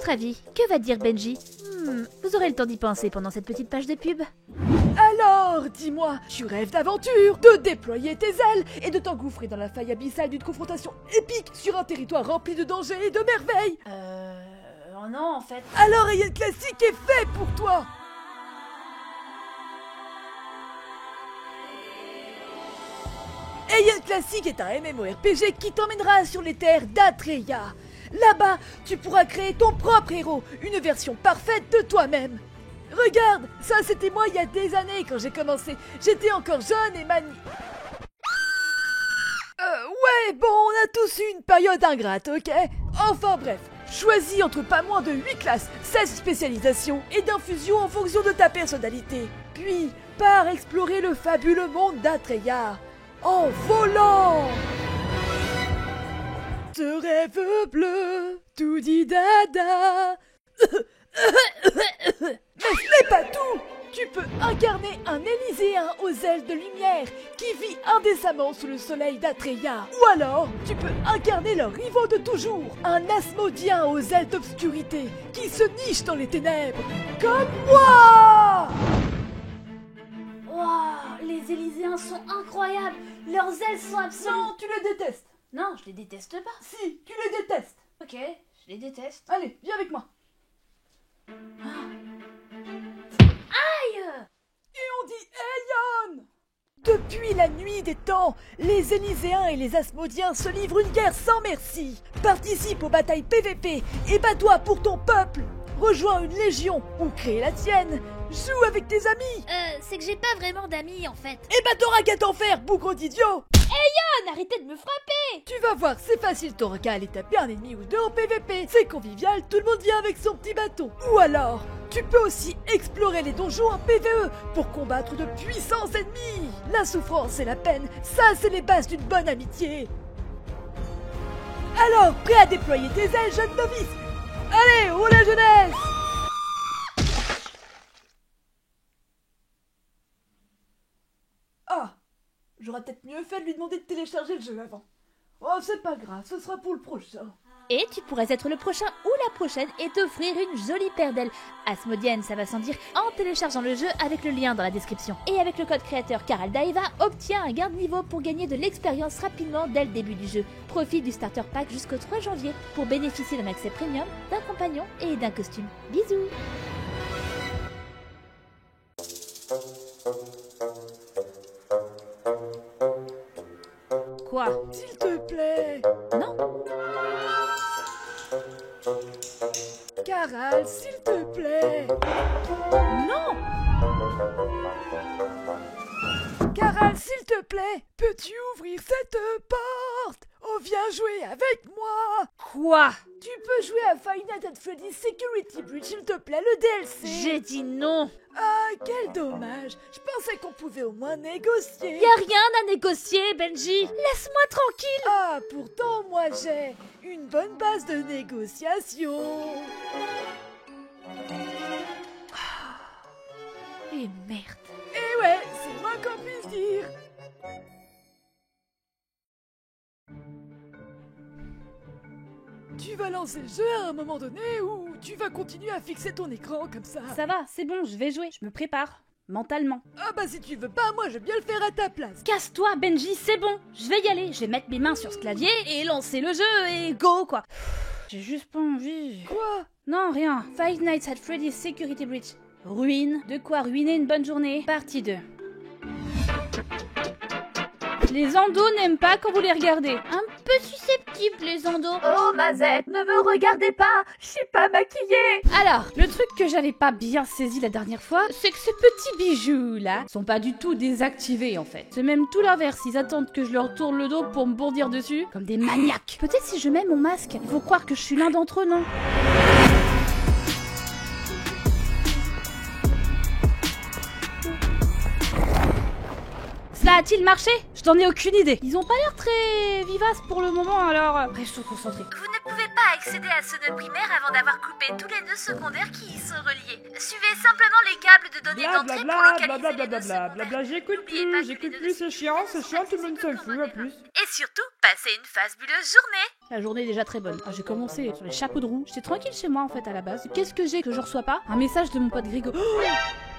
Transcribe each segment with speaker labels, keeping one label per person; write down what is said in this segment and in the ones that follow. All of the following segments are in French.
Speaker 1: votre avis, que va dire Benji? Vous aurez le temps d'y penser pendant cette petite page de pub.
Speaker 2: Alors, dis-moi, tu rêves d'aventure, de déployer tes ailes et de t'engouffrer dans la faille abyssale d'une confrontation épique sur un territoire rempli de dangers et de merveilles?
Speaker 1: Oh non, en fait...
Speaker 2: Alors Alien Classic est fait pour toi! Alien Classic est un MMORPG qui t'emmènera sur les terres d'Atreya. Là-bas, tu pourras créer ton propre héros, une version parfaite de toi-même. Regarde, ça c'était moi il y a des années quand j'ai commencé. J'étais encore jeune et ouais, bon, on a tous eu une période ingrate, ok? Enfin bref, choisis entre pas moins de 8 classes, 16 spécialisations et d'infusions en fonction de ta personnalité. Puis, pars explorer le fabuleux monde d'Atreya. En volant! Ce rêve bleu, tout dit dada. Mais ce n'est pas tout! Tu peux incarner un Élyséen aux ailes de lumière qui vit indécemment sous le soleil d'Atreya. Ou alors, tu peux incarner leur rivaux de toujours, un Asmodien aux ailes d'obscurité qui se niche dans les ténèbres, comme moi!
Speaker 1: Waouh, les Élyséens sont incroyables. Leurs ailes sont absolument...
Speaker 2: Non, tu les détestes.
Speaker 1: Non, je les déteste pas.
Speaker 2: Si, tu les détestes.
Speaker 1: Ok, je les déteste.
Speaker 2: Allez, viens avec moi.
Speaker 1: Aïe!
Speaker 2: Et on dit Aeon! Depuis la nuit des temps, les Élyséens et les Asmodiens se livrent une guerre sans merci. Participe aux batailles PVP et bats-toi pour ton peuple. Rejoins une légion ou crée la tienne. Joue avec tes amis.
Speaker 1: C'est que j'ai pas vraiment d'amis en fait.
Speaker 2: Et bah t'auras qu'à t'en faire, bougon d'idiot.
Speaker 1: Arrêtez de me frapper!
Speaker 2: Tu vas voir, c'est facile, t'auras qu'à aller taper un ennemi ou deux en PVP. C'est convivial, tout le monde vient avec son petit bâton. Ou alors, tu peux aussi explorer les donjons en PVE pour combattre de puissants ennemis. La souffrance et la peine, ça c'est les bases d'une bonne amitié. Alors, prêt à déployer tes ailes, jeune novice? Allez, roule la jeunesse! Ah, j'aurais peut-être mieux fait de lui demander de télécharger le jeu avant. Oh, c'est pas grave, ce sera pour le prochain.
Speaker 1: Et tu pourrais être le prochain ou la prochaine et t'offrir une jolie paire d'ailes. Asmodienne, ça va sans dire, en téléchargeant le jeu avec le lien dans la description. Et avec le code créateur Caraldaeva, obtiens un gain de niveau pour gagner de l'expérience rapidement dès le début du jeu. Profite du starter pack jusqu'au 3 janvier pour bénéficier d'un accès premium, d'un compagnon et d'un costume. Bisous! Quoi?
Speaker 2: S'il te plaît.
Speaker 1: Non?
Speaker 2: Caral, s'il te plaît.
Speaker 1: Non!
Speaker 2: Caral, s'il te plaît. Peux-tu ouvrir cette porte? Oh, viens jouer avec moi.
Speaker 1: Quoi?
Speaker 2: Tu peux jouer à Five Nights at Freddy's Security Breach, s'il te plaît, le DLC.
Speaker 1: J'ai dit non!
Speaker 2: Ah, quel dommage. Je pensais qu'on pouvait au moins négocier.
Speaker 1: Y a rien à négocier, Benji! Laisse-moi tranquille!
Speaker 2: Ah, pourtant, moi j'ai une bonne base de négociation.
Speaker 1: Et merde!
Speaker 2: Et ouais, c'est moins qu'on puisse dire. Tu vas lancer le jeu à un moment donné ou tu vas continuer à fixer ton écran comme ça?
Speaker 3: Ça va, c'est bon, je vais jouer, je me prépare. Mentalement.
Speaker 2: Ah bah si tu veux pas, moi je vais bien le faire à ta place.
Speaker 3: Casse-toi, Benji, c'est bon. Je vais y aller, je vais mettre mes mains sur ce clavier et lancer le jeu et go, quoi. J'ai juste pas envie.
Speaker 2: Quoi?
Speaker 3: Non, rien. Five Nights at Freddy's Security Breach. Ruine. De quoi ruiner une bonne journée. Partie 2. Les endos n'aiment pas quand vous les regardez.
Speaker 1: Un peu susceptible, les endos.
Speaker 2: Oh Mazette, ne me regardez pas, je suis pas maquillée.
Speaker 3: Alors, le truc que j'avais pas bien saisi la dernière fois, c'est que ces petits bijoux là sont pas du tout désactivés en fait. C'est même tout l'inverse, ils attendent que je leur tourne le dos pour me bourdir dessus, comme des maniaques. Peut-être si je mets mon masque, ils vont croire que je suis l'un d'entre eux, non? Cela a-t-il marché? Je n'en ai aucune idée. Ils ont pas l'air très vivaces pour le moment, alors... Bref, je suis concentrée.
Speaker 1: Vous ne pouvez pas à accéder à ce nœud primaire avant d'avoir coupé tous les nœuds secondaires qui y sont reliés. Suivez simplement les câbles de données d'entrée pour localiser les nœuds secondaires.
Speaker 4: J'écoute plus, c'est chiant, tout le monde s'en fout, à plus.
Speaker 1: Et surtout, passez une fabuleuse journée.
Speaker 3: La journée est déjà très bonne. J'ai commencé sur les chapeaux de roue. J'étais tranquille chez moi en fait à la base. Qu'est-ce que j'ai que je reçois pas? Un message de mon pote Grégo.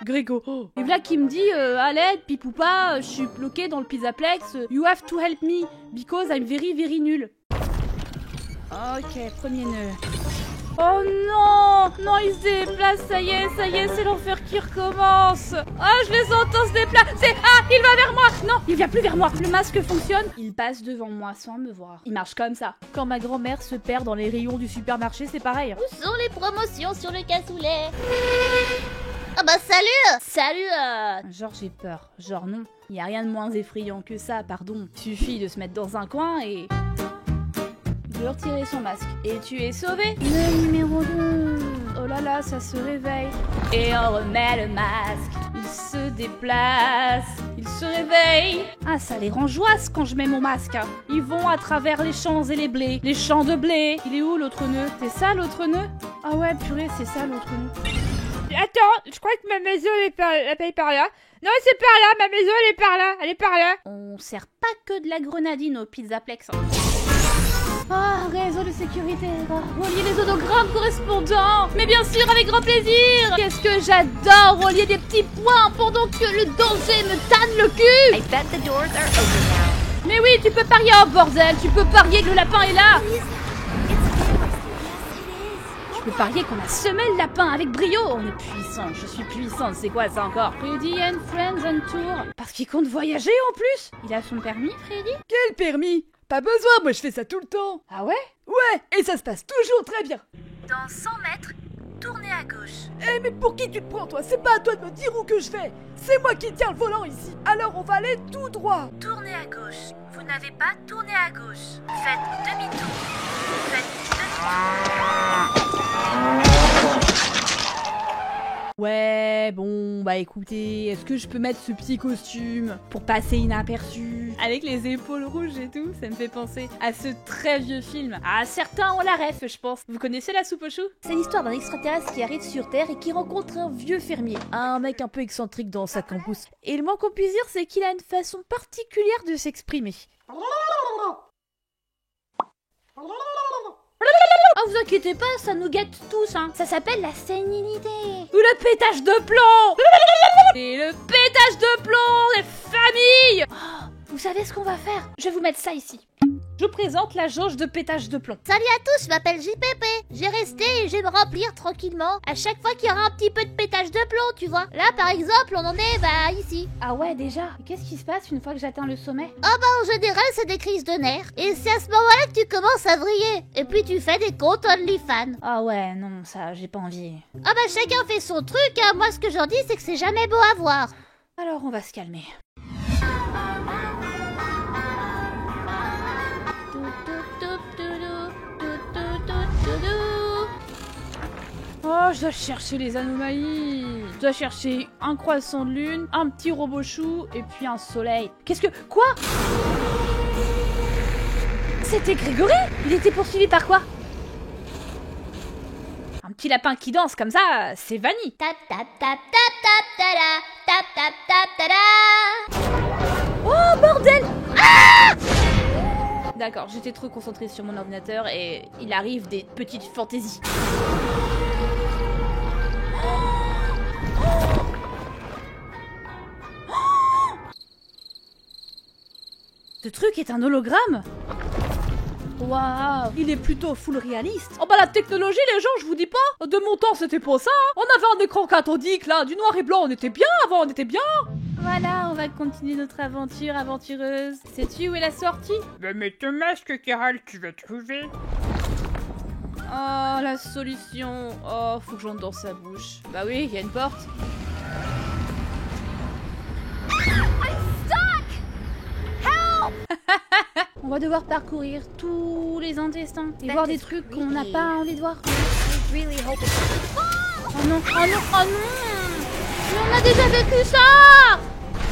Speaker 3: Grégo. Et voilà qui me dit à l'aide, pipoupa, je suis bloqué dans le pizzaplex. You have to help me because I'm very very nul. Ok, premier nœud. Oh non! Non, il se déplace, ça y est, c'est l'enfer qui recommence! Ah, je les entends se déplacer! Ah, il va vers moi! Non, il vient plus vers moi! Le masque fonctionne, il passe devant moi sans me voir. Il marche comme ça. Quand ma grand-mère se perd dans les rayons du supermarché, c'est pareil.
Speaker 1: Où sont les promotions sur le cassoulet? Ah bah salut! Salut!
Speaker 3: Genre j'ai peur, genre non. Y a rien de moins effrayant que ça, pardon. Suffit de se mettre dans un coin et... de retirer son masque. Et tu es sauvé. Le numéro 2. Oh là là, ça se réveille. Et on remet le masque. Il se déplace. Il se réveille. Ah, ça les rend joyeuses quand je mets mon masque. Ils vont à travers les champs et les blés. Les champs de blé. Il est où l'autre nœud? C'est ça l'autre nœud? Ah ouais, purée, c'est ça l'autre nœud.
Speaker 4: Attends, je crois que ma maison elle est par là. Non, c'est par là, ma maison elle est par là.
Speaker 3: On sert pas que de la grenadine au pizzaplex. Ah, réseau de sécurité, relier les odogrammes correspondants. Mais bien sûr, avec grand plaisir. Qu'est-ce que j'adore relier des petits points pendant que le danger me tanne le cul.
Speaker 5: I bet the doors are open now.
Speaker 3: Mais oui, tu peux parier, oh bordel. Tu peux parier que le lapin est là. Je peux parier qu'on a semé le lapin avec brio. On est puissant, je suis puissante. C'est quoi ça encore? Freddy and Friends on Tour. Parce qu'il compte voyager en plus. Il a son permis, Freddy?
Speaker 2: Quel permis? Pas besoin, moi je fais ça tout le temps.
Speaker 3: Ah ouais?
Speaker 2: Ouais, et ça se passe toujours très bien.
Speaker 1: Dans 100 mètres, tournez à gauche.
Speaker 2: Eh mais pour qui tu te prends toi? C'est pas à toi de me dire où que je vais. C'est moi qui tiens le volant ici. Alors on va aller tout droit.
Speaker 1: Tournez à gauche. Vous n'avez pas tourné à gauche. Faites demi-tour. Faites demi-tour.
Speaker 3: Ouais, bon, bah écoutez, est-ce que je peux mettre ce petit costume pour passer inaperçu? Avec les épaules rouges et tout, ça me fait penser à ce très vieux film. Ah, certains ont la ref, je pense. Vous connaissez La Soupe aux choux?
Speaker 1: C'est l'histoire d'un extraterrestre qui arrive sur Terre et qui rencontre un vieux fermier. Un mec un peu excentrique dans sa campus.
Speaker 3: Et le moins qu'on puisse dire, c'est qu'il a une façon particulière de s'exprimer. Ah, vous inquiétez pas, ça nous guette tous, hein. Ça s'appelle la sénilité. Ou le pétage de plomb. Et le pétage de plomb des familles. Oh, vous savez ce qu'on va faire? Je vais vous mettre ça ici. Je vous présente la jauge de pétage de plomb.
Speaker 6: Salut à tous, je m'appelle JPP. J'ai resté et je vais me remplir tranquillement à chaque fois qu'il y aura un petit peu de pétage de plomb, tu vois. Là, par exemple, on en est, ici.
Speaker 3: Ah ouais, déjà. Qu'est-ce qui se passe une fois que j'atteins le sommet?
Speaker 6: En général, c'est des crises de nerfs. Et c'est à ce moment-là que tu commences à vriller. Et puis tu fais des comptes OnlyFans.
Speaker 3: Ah ouais, non, ça, j'ai pas envie.
Speaker 6: Chacun fait son truc, hein. Moi, ce que j'en dis, c'est que c'est jamais beau à voir.
Speaker 3: Alors, on va se calmer. Oh, je dois chercher les anomalies. Je dois chercher un croissant de lune, un petit robot chou et puis un soleil. Qu'est-ce que... Quoi? C'était Grégory? Il était poursuivi par quoi? Un petit lapin qui danse comme ça, c'est Vanny.
Speaker 6: Tap tap tap tap tap tada. Tap tap tap tada.
Speaker 3: Oh, bordel! Ah! D'accord, j'étais trop concentrée sur mon ordinateur et il arrive des petites fantaisies. Ce truc est un hologramme? Waouh, il est plutôt full réaliste. Oh bah la technologie les gens, je vous dis pas. De mon temps c'était pas ça, hein. On avait un écran cathodique là, du noir et blanc, on était bien avant, on était bien. Voilà, on va continuer notre aventure aventureuse. Sais-tu où est la sortie?
Speaker 4: Va mettre ton masque, Carole, tu vas trouver.
Speaker 3: Oh, la solution. Oh, faut que j'entre dans sa bouche. Bah oui, il y a une porte. On va devoir parcourir tous les intestins et voir des trucs qu'on n'a pas envie de voir. Oh non, oh non, oh non! Mais on a déjà vécu ça!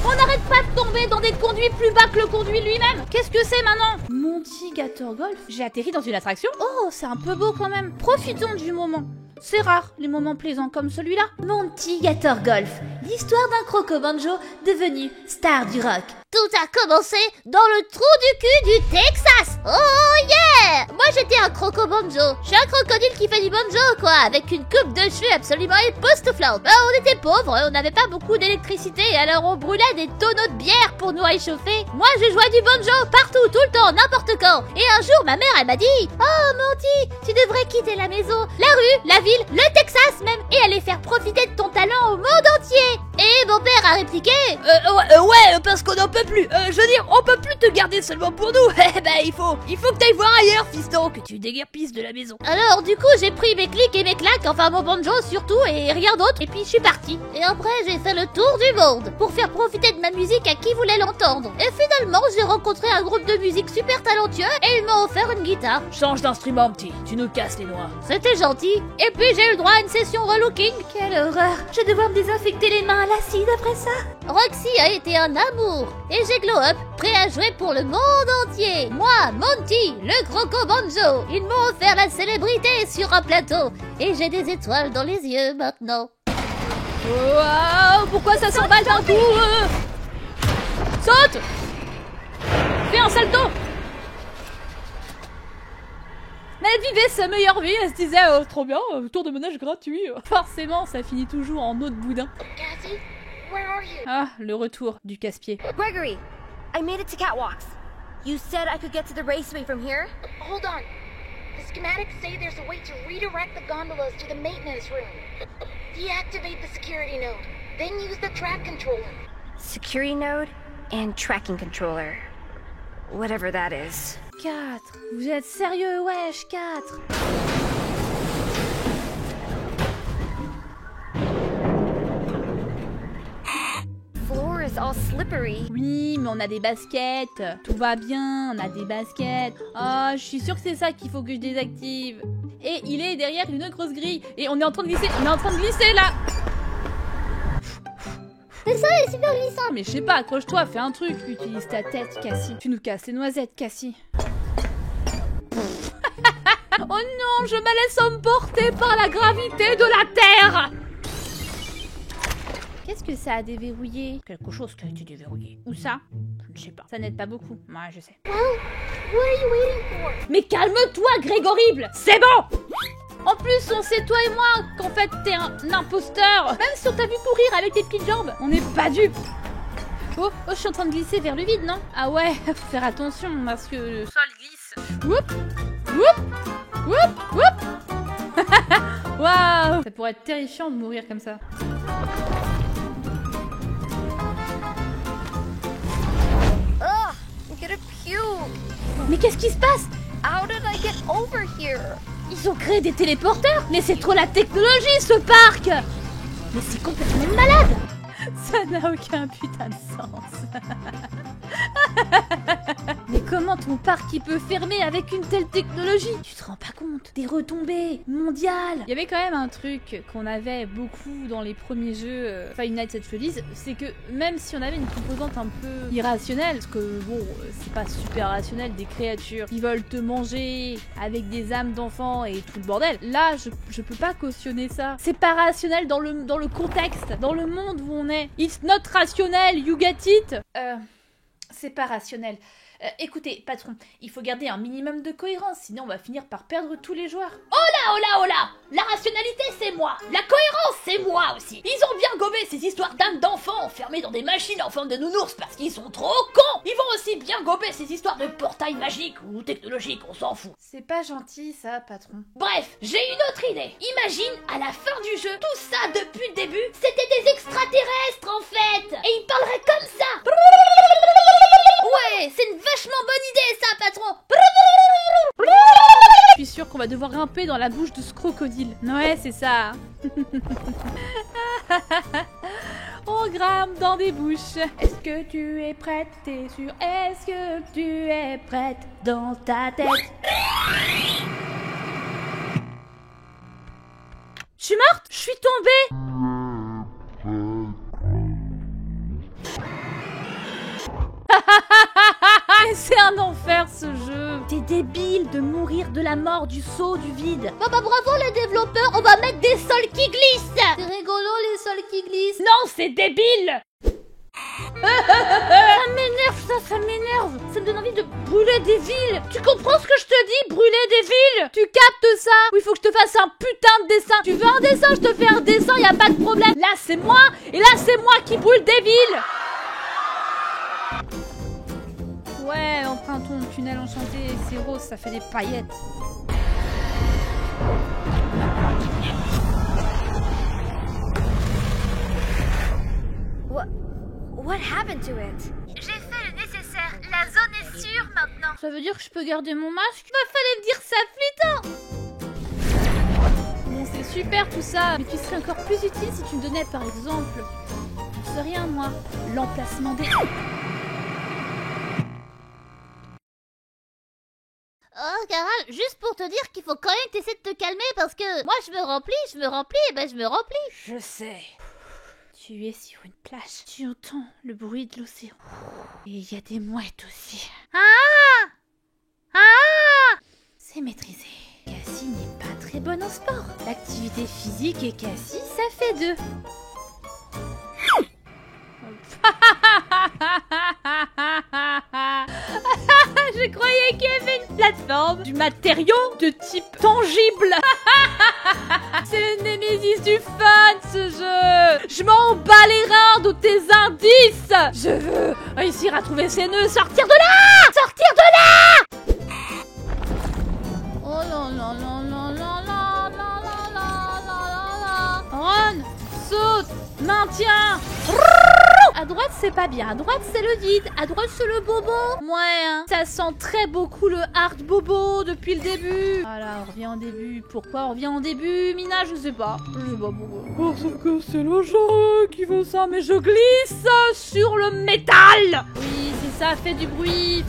Speaker 1: On n'arrête pas de tomber dans des conduits plus bas que le conduit lui-même. Qu'est-ce que c'est maintenant?
Speaker 3: Monty Gator Golf? J'ai atterri dans une attraction? Oh, c'est un peu beau quand même. Profitons du moment. C'est rare, les moments plaisants comme celui-là.
Speaker 1: Monty Gator Golf, l'histoire d'un croco-banjo devenu star du rock.
Speaker 6: Tout a commencé dans le trou du cul du Texas. Oh yeah! Moi j'étais un croco-banjo. Je suis un crocodile qui fait du banjo quoi, avec une coupe de cheveux absolument époustouflante. On était pauvres, on n'avait pas beaucoup d'électricité, alors on brûlait des tonneaux de bière pour nous réchauffer. Moi je jouais du banjo partout, tout le temps, n'importe quand. Et un jour ma mère elle m'a dit: oh Monty, tu devrais quitter la maison, la rue, la ville, le Texas même, et aller faire profiter de ton talent au monde entier. Et mon père a répliqué:
Speaker 2: Ouais, parce qu'on n'en peut plus. Je veux dire, on peut plus te garder seulement pour nous. Eh ben, il faut que t'ailles voir ailleurs, fiston, que tu déguerpisses de la maison.
Speaker 6: Alors du coup j'ai pris mes clics et mes claques, enfin mon banjo surtout et rien d'autre, et puis je suis partie. Et après j'ai fait le tour du monde pour faire profiter de ma musique à qui voulait l'entendre. Et finalement j'ai rencontré un groupe de musique super talentueux et ils m'ont offert une guitare.
Speaker 2: Change d'instrument, petit, tu nous casses les noix.
Speaker 6: C'était gentil. Et puis j'ai eu le droit à une session relooking.
Speaker 1: Quelle horreur, je vais devoir me désinfecter les mains à l'acide après ça.
Speaker 6: Roxy a été un amour et j'ai glow up, prêt à jouer pour le monde entier. Moi, Monty, le croco banjo, ils m'ont offert la célébrité sur un plateau et j'ai des étoiles dans les yeux maintenant.
Speaker 3: Waouh, pourquoi ça s'emballe d'un coup? Saute! Fais un salto! Mais elle vivait sa meilleure vie, elle se disait trop bien, tour de manège gratuit. Forcément, ça finit toujours en eau de boudin.
Speaker 5: Cassie, where are you?
Speaker 3: Ah, le retour du casse-pied.
Speaker 7: Gregory, I made it to Catwalks. You said I could get to the raceway from here?
Speaker 5: Hold on. The schematics say there's a way to redirect the gondolas to the maintenance room. Deactivate the security node, then use the track controller.
Speaker 7: Security node and tracking controller. Whatever that is.
Speaker 3: 4. Vous êtes sérieux, wesh, 4.
Speaker 7: Floor is all slippery.
Speaker 3: Oui, mais on a des baskets. Tout va bien, on a des baskets. Ah, je suis sûre que c'est ça qu'il faut que je désactive. Et il est derrière une grosse grille. Et on est en train de glisser. On est en train de glisser, là.
Speaker 6: C'est ça, c'est super glissant.
Speaker 3: Mais je sais pas, accroche-toi, fais un truc. Utilise ta tête, Cassie. Tu nous casses les noisettes, Cassie. Oh non, je me laisse emporter par la gravité de la Terre. Qu'est-ce que ça a déverrouillé? Quelque chose qui a été déverrouillé. Où ça? Je ne sais pas. Ça n'aide pas beaucoup. Ouais, je sais.
Speaker 5: What are you waiting for?
Speaker 3: Mais calme-toi, Grégorible. C'est bon. En plus, on sait, toi et moi, qu'en fait, t'es un imposteur. Même si on t'a vu courir avec tes petites jambes, on n'est pas dupes. Oh, je suis en train de glisser vers le vide, non? Ah ouais, faut faire attention, parce que le sol glisse. Whoop, whoop, whoop, whoop. Waouh. Ça pourrait être terrifiant de mourir comme ça.
Speaker 7: Ugh, I'm gonna puke.
Speaker 3: Mais qu'est-ce qui se passe?
Speaker 7: How did I get over here?
Speaker 3: Ils ont créé des téléporteurs? Mais c'est trop la technologie, ce parc! Mais c'est complètement malade! Ça n'a aucun putain de sens. Mais comment ton parc il peut fermer avec une telle technologie? Tu te rends pas compte? Des retombées mondiales. Il y avait quand même un truc qu'on avait beaucoup dans les premiers jeux Five Nights at Freddy's, c'est que même si on avait une composante un peu irrationnelle, parce que bon, c'est pas super rationnel, des créatures qui veulent te manger avec des âmes d'enfants et tout le bordel, là je peux pas cautionner ça. C'est pas rationnel dans le contexte, dans le monde où on est. It's not rationnel, you get it? C'est pas rationnel. Écoutez, patron, il faut garder un minimum de cohérence, sinon on va finir par perdre tous les joueurs.
Speaker 6: Oh là, oh là, oh là! La rationalité, c'est moi! La cohérence, c'est moi aussi! Ils ont bien gobé ces histoires d'âmes d'enfants enfermés dans des machines en forme de nounours parce qu'ils sont trop cons! Ils vont aussi bien gober ces histoires de portails magiques ou technologiques, on s'en fout.
Speaker 3: C'est pas gentil, ça, patron.
Speaker 6: Bref, j'ai une autre idée. Imagine, à la fin du jeu, tout ça depuis le début, c'était des extraterrestres en fait! Et ils parleraient comme ça! Ouais, c'est une vachement bonne idée ça, patron!
Speaker 3: Je suis sûre qu'on va devoir grimper dans la bouche de ce crocodile. Ouais, c'est ça. On grimpe dans des bouches. Est-ce que tu es prête? T'es sûre? Est-ce que tu es prête dans ta tête? Je suis morte? Je suis tombée? Mais c'est un enfer ce jeu.
Speaker 1: T'es débile de mourir de la mort du saut du vide.
Speaker 6: Bon bah bravo les développeurs, on va mettre des sols qui glissent. C'est rigolo les sols qui glissent.
Speaker 3: Non, c'est débile.
Speaker 1: Ça m'énerve, ça m'énerve. Ça me donne envie de brûler des villes. Tu comprends ce que je te dis, brûler des villes? Tu captes ça? Ou il faut que je te fasse un putain de dessin? Tu veux un dessin? Je te fais un dessin, y a pas de problème. Là c'est moi, et là c'est moi qui brûle des villes.
Speaker 3: Ouais, empruntons le tunnel enchanté, c'est rose, ça fait des paillettes.
Speaker 7: What happened to it?
Speaker 1: J'ai fait le nécessaire. La zone est sûre maintenant.
Speaker 3: Ça veut dire que je peux garder mon masque?
Speaker 1: Bah fallait me dire ça plus tôt.
Speaker 3: Bon, c'est super tout ça, mais tu serais encore plus utile si tu me donnais par exemple, je sais rien moi, l'emplacement des...
Speaker 6: Oh Caral, juste pour te dire qu'il faut quand même t'essayer de te calmer parce que moi je me remplis et ben je me remplis.
Speaker 3: Je sais. Tu es sur une plage, tu entends le bruit de l'océan. Et il y a des mouettes aussi. C'est maîtrisé. Cassie n'est pas très bonne en sport. L'activité physique et Cassie, ça fait 2. Je croyais qu'il y avait une plateforme, du matériau de type tangible. C'est le némésis du fun ce jeu. Je m'en bats les reins de tes indices. Je veux réussir à trouver ces nœuds, sortir de là. Sortir de là. Oh là là là là là là là là là là. Ron, saute, maintiens. À droite c'est pas bien, à droite c'est le vide, à droite c'est le bobo. Ouais, hein. Ça sent très beaucoup le hard bobo depuis le début. Voilà, on revient au début. Pourquoi on revient au début, Mina? Je sais pas. Je sais pas pourquoi. Parce que c'est le jeu qui veut ça, mais je glisse sur le métal. Oui, c'est ça, fais du bruit,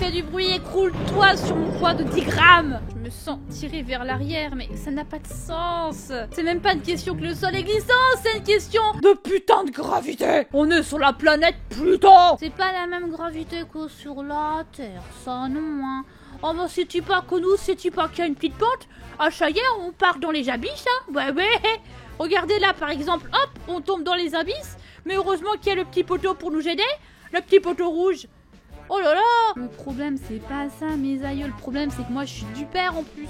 Speaker 3: écroule-toi sur mon poids de 10 grammes. Je me sens tirée vers l'arrière, mais ça n'a pas de sens. C'est même pas une question que le sol est glissant, c'est une question de putain de gravité. On est sur la planète Pluton. C'est pas la même gravité que sur la Terre, ça non, hein. Oh bah c'est-tu pas que nous, c'est-tu pas qu'il y a une petite pente? Ah ça y est, on part dans les abysses, hein. Ouais. Regardez là par exemple, hop, on tombe dans les abysses. Mais heureusement qu'il y a le petit poteau pour nous aider. Le petit poteau rouge. Oh là là! Le problème c'est pas ça mes aïeux, le problème c'est que moi je suis du père en plus.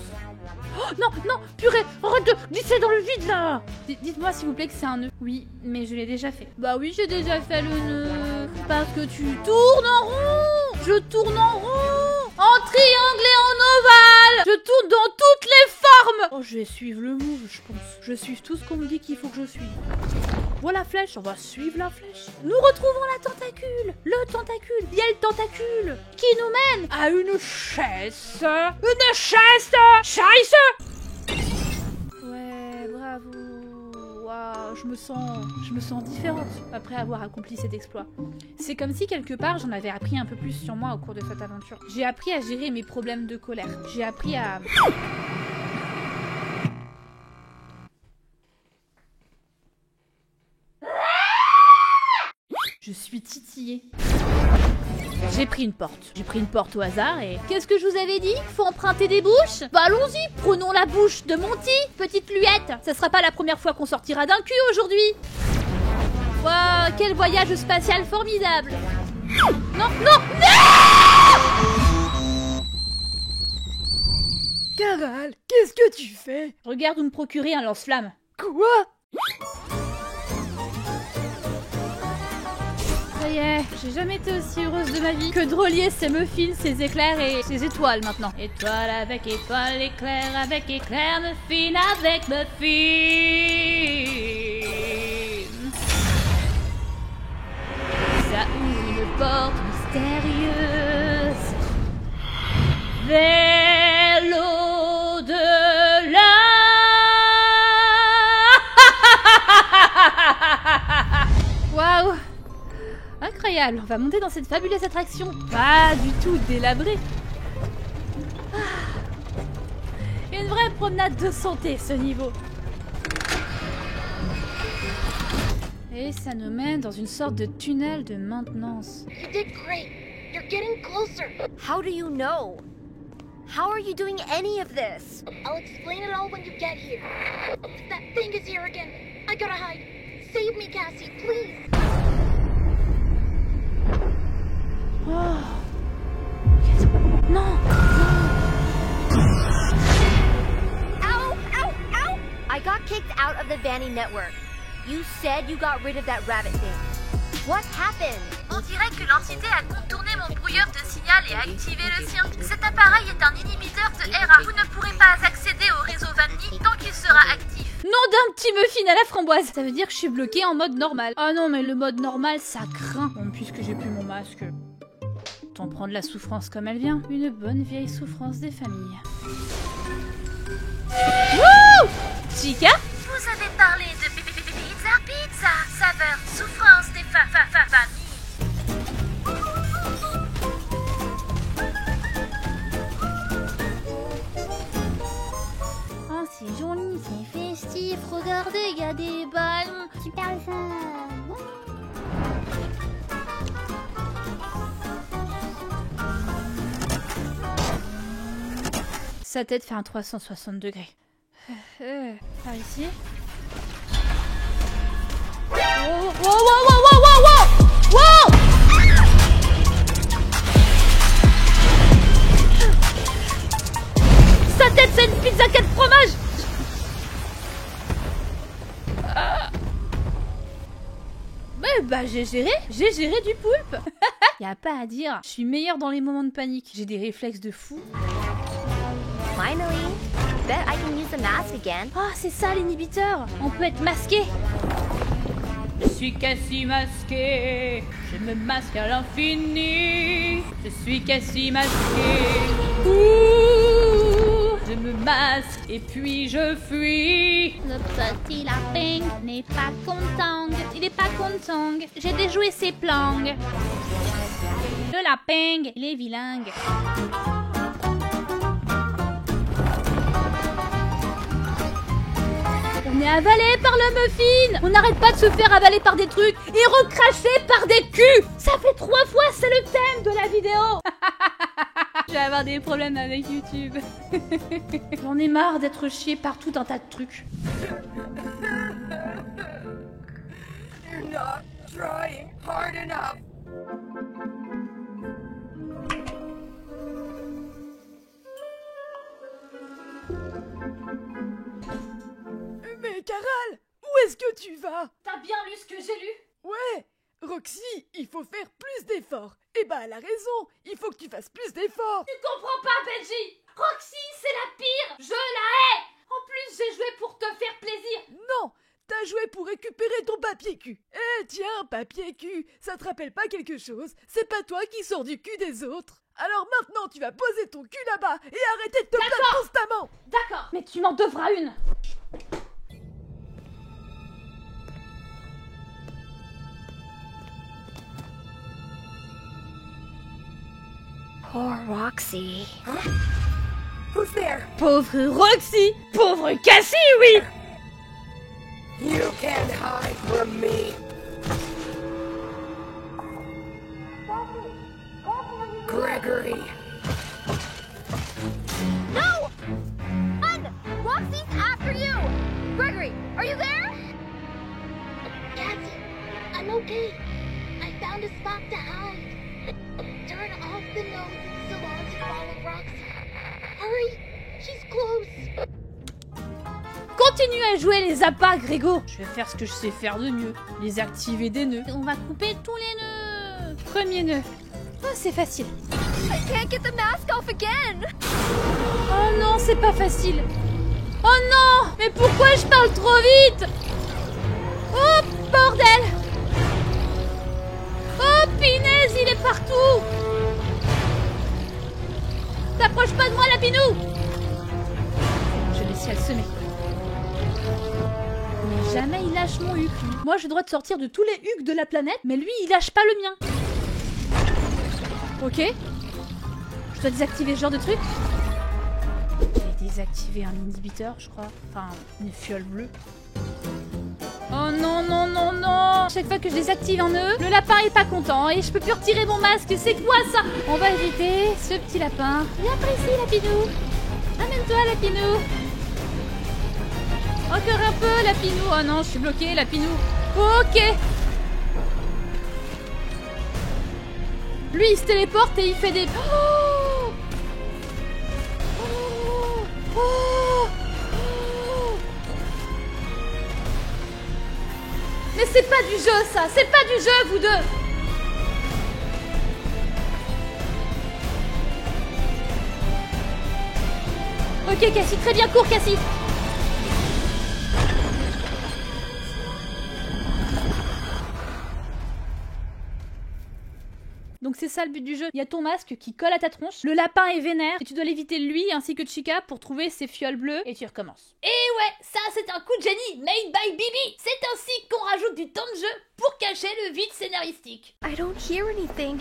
Speaker 3: Oh non, purée, arrête de glisser dans le vide là! Dites-moi s'il vous plaît que c'est un nœud. Oui, mais je l'ai déjà fait. Bah oui, j'ai déjà fait le nœud. Parce que tu tournes en rond! Je tourne en rond! En triangle et en ovale! Je tourne dans toutes les formes! Oh, je vais suivre le move, je pense. Je vais suivre tout ce qu'on me dit qu'il faut que je suive. Voilà la flèche, on va suivre la flèche. Nous retrouvons la tentacule. Le tentacule, il y a le tentacule qui nous mène à une chaise. Une chaise. Chaise. Ouais, bravo. Waouh, je me sens différente après avoir accompli cet exploit. C'est comme si quelque part j'en avais appris un peu plus sur moi au cours de cette aventure. J'ai appris à gérer mes problèmes de colère. J'ai appris à... Je suis titillée. J'ai pris une porte au hasard et... Qu'est-ce que je vous avais dit? Faut emprunter des bouches? Bah allons-y, prenons la bouche de Monty, petite luette. Ça sera pas la première fois qu'on sortira d'un cul aujourd'hui. Waouh, quel voyage spatial formidable. Non.
Speaker 2: Caral, qu'est-ce que tu fais?
Speaker 3: Regarde où me procurer un lance-flamme.
Speaker 2: Quoi?
Speaker 3: Ça y est, j'ai jamais été aussi heureuse de ma vie que de relier ces muffins, ces éclairs et ces étoiles maintenant. Étoile avec étoile, éclair avec éclair, muffin avec muffin. Ça ouvre une porte mystérieuse vers l'au-delà. Waouh! Incroyable, on va monter dans cette fabuleuse attraction, pas du tout délabrée. Une vraie promenade de santé ce niveau. Et ça nous mène dans une sorte de tunnel de maintenance.
Speaker 5: You did great. Your They're getting closer.
Speaker 7: How do you know? How are you doing any of this?
Speaker 5: I'll explain it all when you get here. That thing is here again. I gotta hide. Save me, Cassie, please.
Speaker 3: Non.
Speaker 7: Ow! Ow! Ow! I got kicked out of the Vanny network. You said you got rid of that rabbit thing. What happened?
Speaker 6: On dirait que l'entité a contourné mon brouilleur de signal et activé le sien. Cet appareil est un inhibiteur de RA. Vous ne pourrez pas accéder au réseau Vanny tant qu'il sera actif.
Speaker 3: Nom d'un petit muffin à la framboise. Ça veut dire que je suis bloquée en mode normal. Ah non, mais le mode normal, ça craint. Bon, puisque j'ai plus mon masque, autant prendre la souffrance comme elle vient. Une bonne vieille souffrance des familles. Wouh! Chica?
Speaker 6: Vous avez parlé de pizza, saveur, souffrance des familles.
Speaker 1: Oh, c'est joli, c'est festif. Regardez, il y a des ballons. Super le fun.
Speaker 3: Sa tête fait un 360 degrés. Par ici. Wow, wow, wow, wow, wow, wow, wow! Sa tête, c'est une pizza 4 fromages! Bah, j'ai géré du poulpe! Y a pas à dire, je suis meilleure dans les moments de panique. J'ai des réflexes de fou.
Speaker 7: Finally. Bet I can use the mask again.
Speaker 3: Ah, c'est ça l'inhibiteur! On peut être masqué! Je suis Cassie masquée, je me masque à l'infini. Je suis Cassie masquée. Ouh, je me masque et puis je fuis.
Speaker 1: Le petit lapin n'est pas content. Il est pas content. J'ai déjoué ses plangs. Le lapin, il est vilingue.
Speaker 3: On est avalé par le muffin. On n'arrête pas de se faire avaler par des trucs et recracher par des culs. Ça fait 3 fois, c'est le thème de la vidéo. Je vais avoir des problèmes avec YouTube. J'en ai marre d'être chié par tout un tas de trucs.
Speaker 2: You're not trying hard enough. Mais Caral, où est-ce que tu vas?
Speaker 3: T'as bien lu ce que j'ai lu?
Speaker 2: Ouais, Roxy, il faut faire plus d'efforts. Eh ben, elle a raison, il faut que tu fasses plus d'efforts.
Speaker 3: Tu comprends pas, Benji? Roxy, c'est la pire. Je la hais. En plus, j'ai joué pour te faire plaisir.
Speaker 2: Non, t'as joué pour récupérer ton papier cul. Eh tiens, papier cul, ça te rappelle pas quelque chose? C'est pas toi qui sors du cul des autres. Alors maintenant, tu vas poser ton cul là-bas et arrêter de te plaindre constamment.
Speaker 3: D'accord, mais tu m'en devras une.
Speaker 7: Poor Roxy.
Speaker 2: Who's there?
Speaker 3: Pauvre Roxy, pauvre Cassie, oui.
Speaker 2: You can't hide from me. Gregory.
Speaker 7: No! Run! Roxy's after you! Gregory, are you there?
Speaker 5: Cassie, I'm okay. I found a spot to hide. Turn off the nose and salon to follow Roxy. Hurry, she's close.
Speaker 3: Continue à jouer les appâts, Grégo. Je vais faire ce que je sais faire de mieux. Les activer des nœuds.
Speaker 1: On va couper tous les nœuds.
Speaker 3: Premier nœud. Oh, c'est facile.
Speaker 7: I can't get the mask off again!
Speaker 3: Oh non, c'est pas facile. Oh non, mais pourquoi je parle trop vite? Oh, bordel. Oh, pinaise, il est partout. T'approches pas de moi, Lapinou. Je vais laisser le semer. Mais jamais il lâche mon huc, lui. Moi, j'ai le droit de sortir de tous les hucs de la planète, mais lui, il lâche pas le mien. Ok. Je dois désactiver ce genre de truc. J'ai désactivé un inhibiteur, je crois. Enfin, une fiole bleue. Oh non, non, non, non. Chaque fois que je désactive un nœud, le lapin est pas content et je peux plus retirer mon masque. C'est quoi ça? On va éviter ce petit lapin. Viens par ici, Lapinou. Amène-toi, Lapinou. Encore un peu, Lapinou. Oh non, je suis bloquée, Lapinou. Ok. Lui, il se téléporte et il fait des... Oh oh oh. Mais c'est pas du jeu, ça. C'est pas du jeu, vous deux. Ok, Cassie, très bien, cours, Cassie. Donc c'est ça le but du jeu. Il y a ton masque qui colle à ta tronche, le lapin est vénère, et tu dois l'éviter lui ainsi que Chica pour trouver ses fioles bleues, et tu recommences.
Speaker 1: Et ouais, ça c'est un coup de génie made by Bibi. C'est ainsi qu'on rajoute du temps de jeu pour cacher le vide scénaristique.
Speaker 7: I don't hear anything.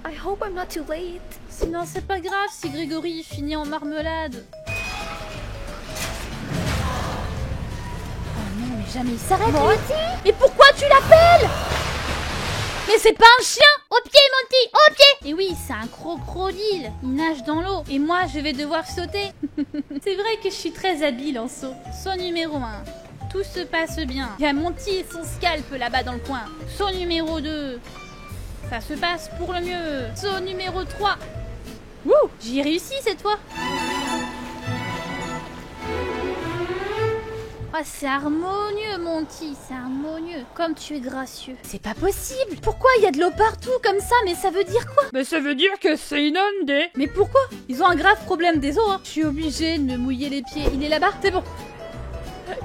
Speaker 7: I hope I'm not too late.
Speaker 3: Sinon c'est pas grave si Grégory finit en marmelade. Oh non, mais jamais il s'arrête. Mais pourquoi tu l'appelles? Mais c'est pas un chien!
Speaker 6: Au pied, Monty! Au pied!
Speaker 3: Et oui, c'est un crocodile. Il nage dans l'eau. Et moi, je vais devoir sauter. C'est vrai que je suis très habile en saut. Saut numéro 1. Tout se passe bien. Il y a Monty et son scalp là-bas dans le coin. Saut numéro 2. Ça se passe pour le mieux. Saut numéro 3. Wouh! J'y ai réussi cette fois. Oh, c'est harmonieux, Monty, c'est harmonieux. Comme tu es gracieux. C'est pas possible. Pourquoi il y a de l'eau partout comme ça? Mais ça veut dire quoi?
Speaker 4: Mais ça veut dire que c'est inondé.
Speaker 3: Mais pourquoi? Ils ont un grave problème des eaux, hein. Je suis obligée de me mouiller les pieds. Il est là-bas? C'est bon.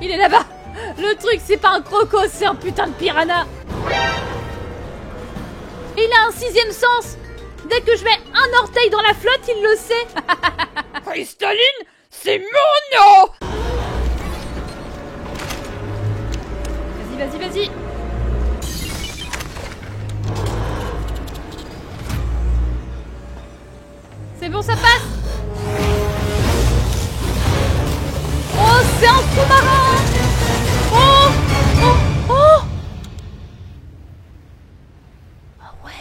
Speaker 3: Il est là-bas. Le truc, c'est pas un croco, c'est un putain de piranha. Il a un 6e sens. Dès que je mets un orteil dans la flotte, il le sait.
Speaker 4: Cristalline, c'est mon nom.
Speaker 3: Vas-y, vas-y. C'est bon, ça passe. Oh, c'est un sous-marin. Oh, oh, oh. Ah ouais.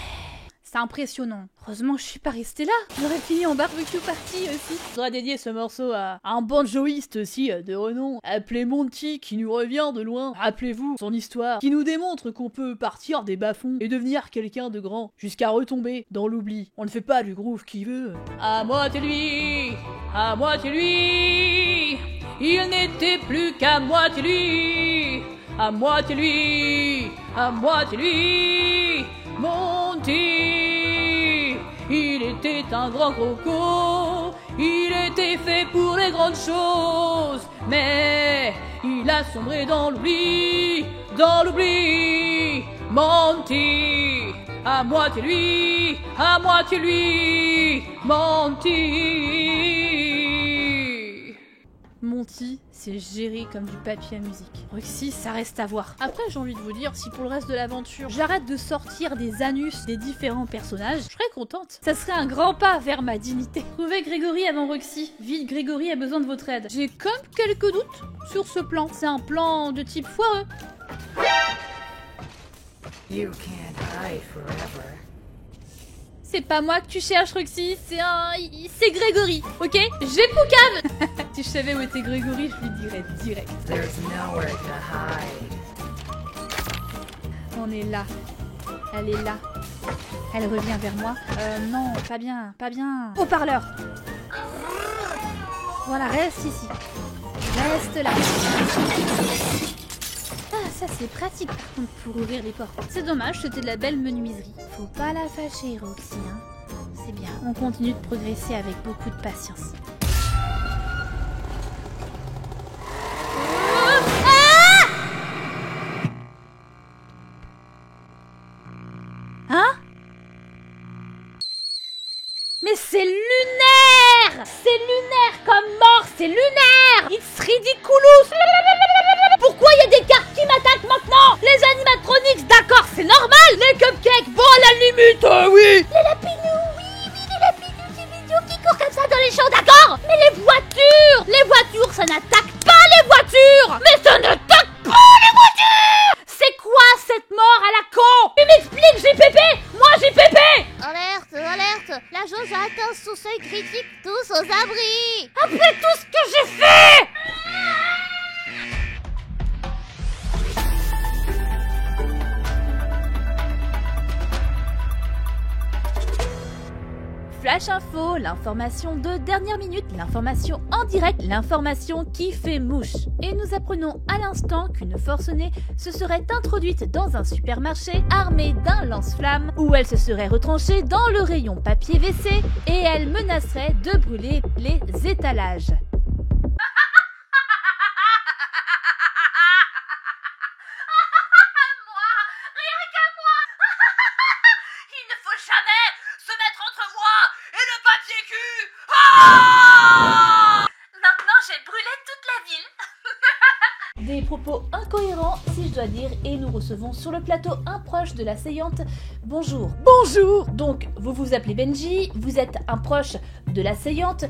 Speaker 3: C'est impressionnant. Heureusement que je suis pas restée là. J'aurais fini en barbecue party aussi. J'aurais dédié ce morceau à un banjoïste aussi de renom, appelé Monty, qui nous revient de loin. Rappelez-vous son histoire, qui nous démontre qu'on peut partir des bas-fonds et devenir quelqu'un de grand, jusqu'à retomber dans l'oubli. On ne fait pas du groove qui veut. À moitié lui, à moitié lui, il n'était plus qu'à moitié lui, à moitié lui, à moitié lui, Monty. Il était un grand croco, il était fait pour les grandes choses, mais il a sombré dans l'oubli, Monty, à moitié lui, Monty. Monty, c'est géré comme du papier à musique. Roxy, ça reste à voir. Après, j'ai envie de vous dire, si pour le reste de l'aventure, j'arrête de sortir des anus des différents personnages, je serais contente. Ça serait un grand pas vers ma dignité. Trouvez Grégory avant Roxy. Vite, Grégory a besoin de votre aide. J'ai comme quelques doutes sur ce plan. C'est un plan de type foireux.
Speaker 2: You can't hide forever.
Speaker 3: C'est pas moi que tu cherches, Roxy, c'est Grégory, ok? J'ai Poucave. Si je savais où était Grégory, je lui dirais direct.
Speaker 2: There's nowhere to hide.
Speaker 3: On est là. Elle est là. Elle revient vers moi. Non, pas bien, pas bien. Haut-parleur. Voilà, reste ici. Reste là. Ah, ça c'est pratique par contre pour ouvrir les portes. C'est dommage, c'était de la belle menuiserie. Faut pas la fâcher, Roxy, hein. C'est bien. On continue de progresser avec beaucoup de patience. Hein? Mais c'est lunaire! C'est lunaire comme mort, c'est lunaire! It's ridiculous! Pourquoi il y a des cartes qui m'attaquent maintenant? Les animatronics, d'accord, c'est normal! Les cupcakes, bon à la limite, oui!
Speaker 6: Les lapinous, oui, les lapinous, c'est mignon qui courent comme ça dans les champs, d'accord?
Speaker 1: l'information de dernière minute, l'information en direct, l'information qui fait mouche. Et nous apprenons à l'instant qu'une forcenée se serait introduite dans un supermarché armée d'un lance-flamme où elle se serait retranchée dans le rayon papier WC et elle menacerait de brûler les étalages. Des propos incohérents, si je dois dire, et nous recevons sur le plateau un proche de l'assaillante. Bonjour.
Speaker 2: Bonjour.
Speaker 1: Donc, vous vous appelez Benji, vous êtes un proche de l'assaillante.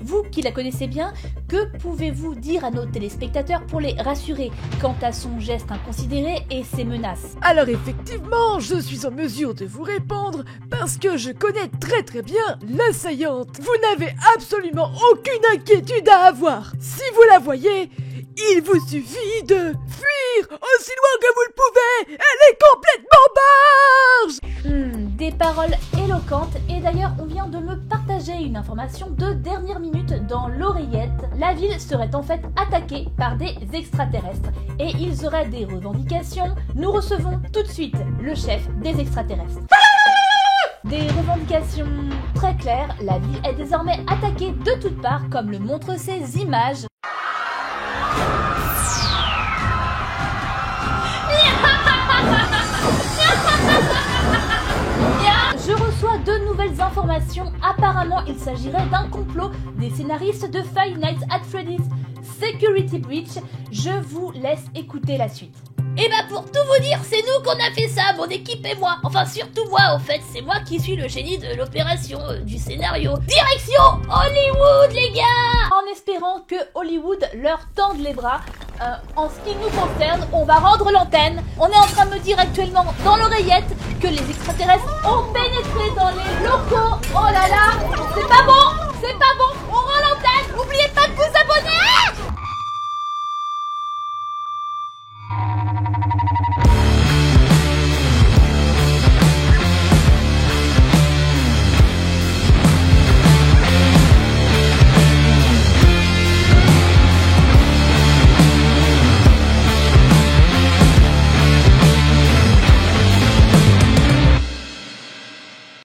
Speaker 1: Vous qui la connaissez bien, que pouvez-vous dire à nos téléspectateurs pour les rassurer quant à son geste inconsidéré et ses menaces?
Speaker 2: Alors effectivement, je suis en mesure de vous répondre parce que je connais très bien l'assaillante. Vous n'avez absolument aucune inquiétude à avoir. Si vous la voyez, il vous suffit de fuir aussi loin que vous le pouvez. Elle est complètement barge.
Speaker 1: Des paroles éloquentes. Et d'ailleurs, on vient de me partager une information de dernière minute dans l'oreillette. La ville serait en fait attaquée par des extraterrestres. Et ils auraient des revendications. Nous recevons tout de suite le chef des extraterrestres. Des revendications très claires. La ville est désormais attaquée de toutes parts, comme le montrent ces images. Je reçois de nouvelles informations. Apparemment, il s'agirait d'un complot des scénaristes de Five Nights at Freddy's Security Breach. Je vous laisse écouter la suite.
Speaker 6: Et bah pour tout vous dire, c'est nous qu'on a fait ça, mon équipe et moi. Enfin surtout moi en fait, c'est moi qui suis le génie de l'opération, du scénario. Direction Hollywood les gars.
Speaker 1: En espérant que Hollywood leur tende les bras. En ce qui nous concerne, on va rendre l'antenne. On est en train de me dire actuellement dans l'oreillette que les extraterrestres ont pénétré dans les locaux. Oh là là, c'est pas bon.